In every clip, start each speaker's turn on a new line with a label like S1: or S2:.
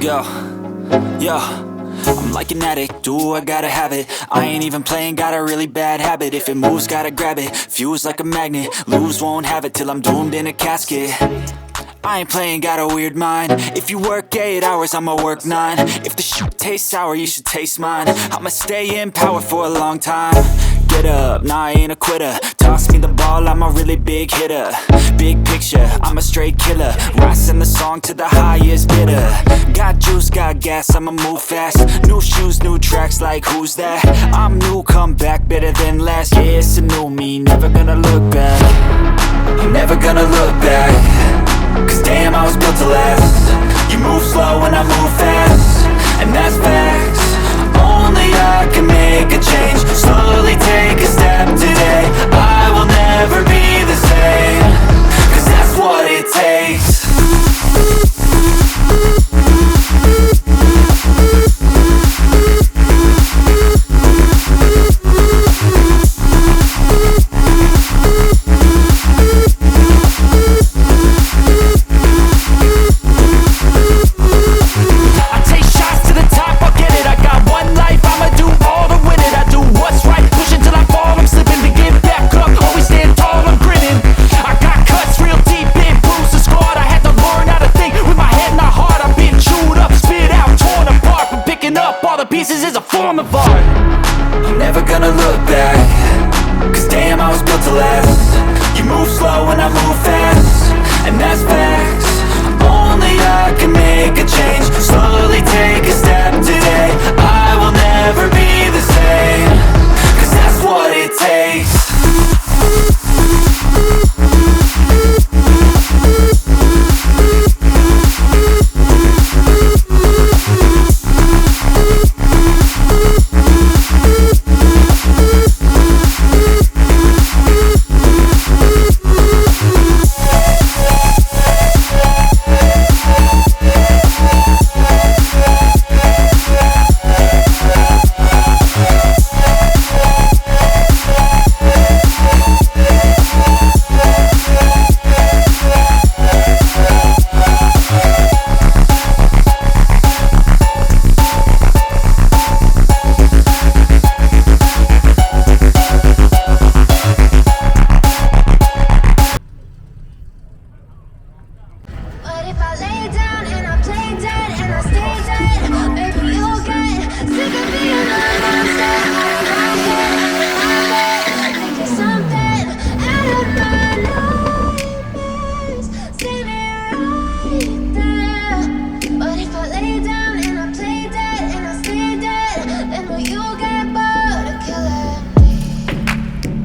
S1: Let's go. Yo, I'm like an addict, do I gotta have it. I ain't even playing, got a really bad habit. If it moves, gotta grab it, fuse like a magnet. Lose, won't have it till I'm doomed in a casket. I ain't playing, got a weird mind. If you work 8 hours, I'ma work 9. If the shit tastes sour, you should taste mine. I'ma stay in power for a long time. Get up, nah, I ain't a quitter. Toss me the ball, I'm a really big hitter. Big picture, I'm a straight killer. Rising the song to the highest bidder. Got juice, got gas, I'ma move fast. New shoes, new tracks, like who's that? I'm new, come back, better than last. Yeah, it's a new me, never gonna look back. I'm never gonna look back. Cause damn, I was built to last. You move slow and I move fast, and that's facts. Only I can make a change. Slowly take a step today. I will never be the same. Cause that's what it takes. Pieces is a form of art. I'm never gonna look back. Cause damn, I was built to last. You move slow and I move fast, and that's facts. Only I can make a change. Slowly take a step today. I will never be the same. Cause that's what it takes.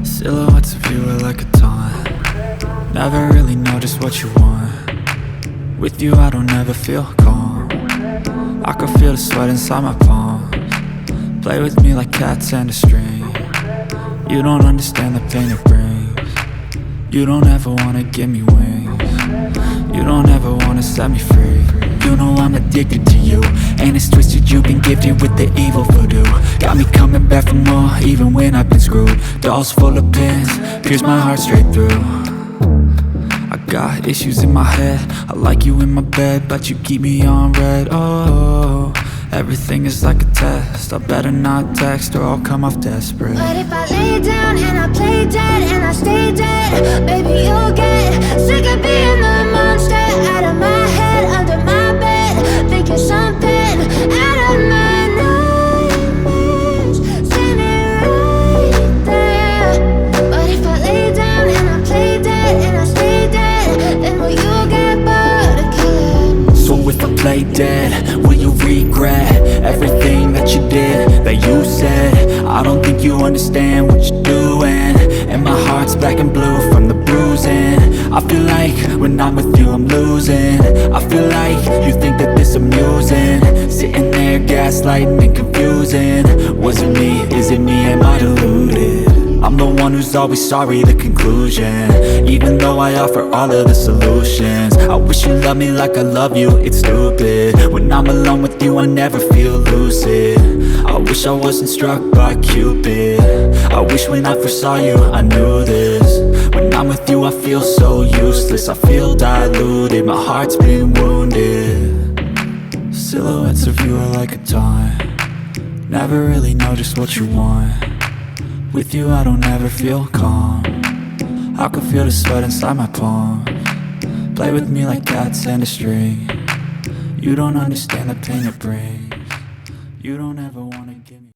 S1: Silhouettes of you are like a taunt. Never really know just what you want. With you I don't ever feel calm. I can feel the sweat inside my palms. Play with me like cats and a string. You don't understand the pain it brings. You don't ever wanna give me wings. You don't ever wanna set me free. You know I'm addicted to you, and it's twisted, you've been gifted with the evil voodoo. Got me coming back for more, even when I've been screwed. Dolls full of pins, pierce my heart straight through. I got issues in my head, I like you in my bed, but you keep me on red. Oh, everything is like a test. I better not text or I'll come off desperate.
S2: But if I lay down and I play dead and I stay dead, baby, you'll get sick of being the monster out of my head, under my bed, thinking something out of my nightmares, standing right there. But if I lay down and I play dead and I stay dead, then will you get bored of killing?
S1: So if I play dead, will you regret everything that you did, that you said? I don't think you understand what you're doing, and my heart's black and blue from the bruising. I feel like when I'm with you I'm losing. I feel like you think that this amusing, sitting there gaslighting and confusing. Was it me? Is it me? Am I deluded? I'm the one who's always sorry, the conclusion. Even though I offer all of the solutions, I wish you loved me like I love you, it's stupid. When I'm alone with you I never feel lucid. I wish I wasn't struck by Cupid. I wish when I first saw you I knew this. When I'm with you I feel so useless, I feel diluted, my heart's been wounded. Still Parts of you are like a taunt. Never really know just what you want. With you I don't ever feel calm. I can feel the sweat inside my palm. Play with me like cats and a string. You don't understand the pain it brings. You don't ever wanna give me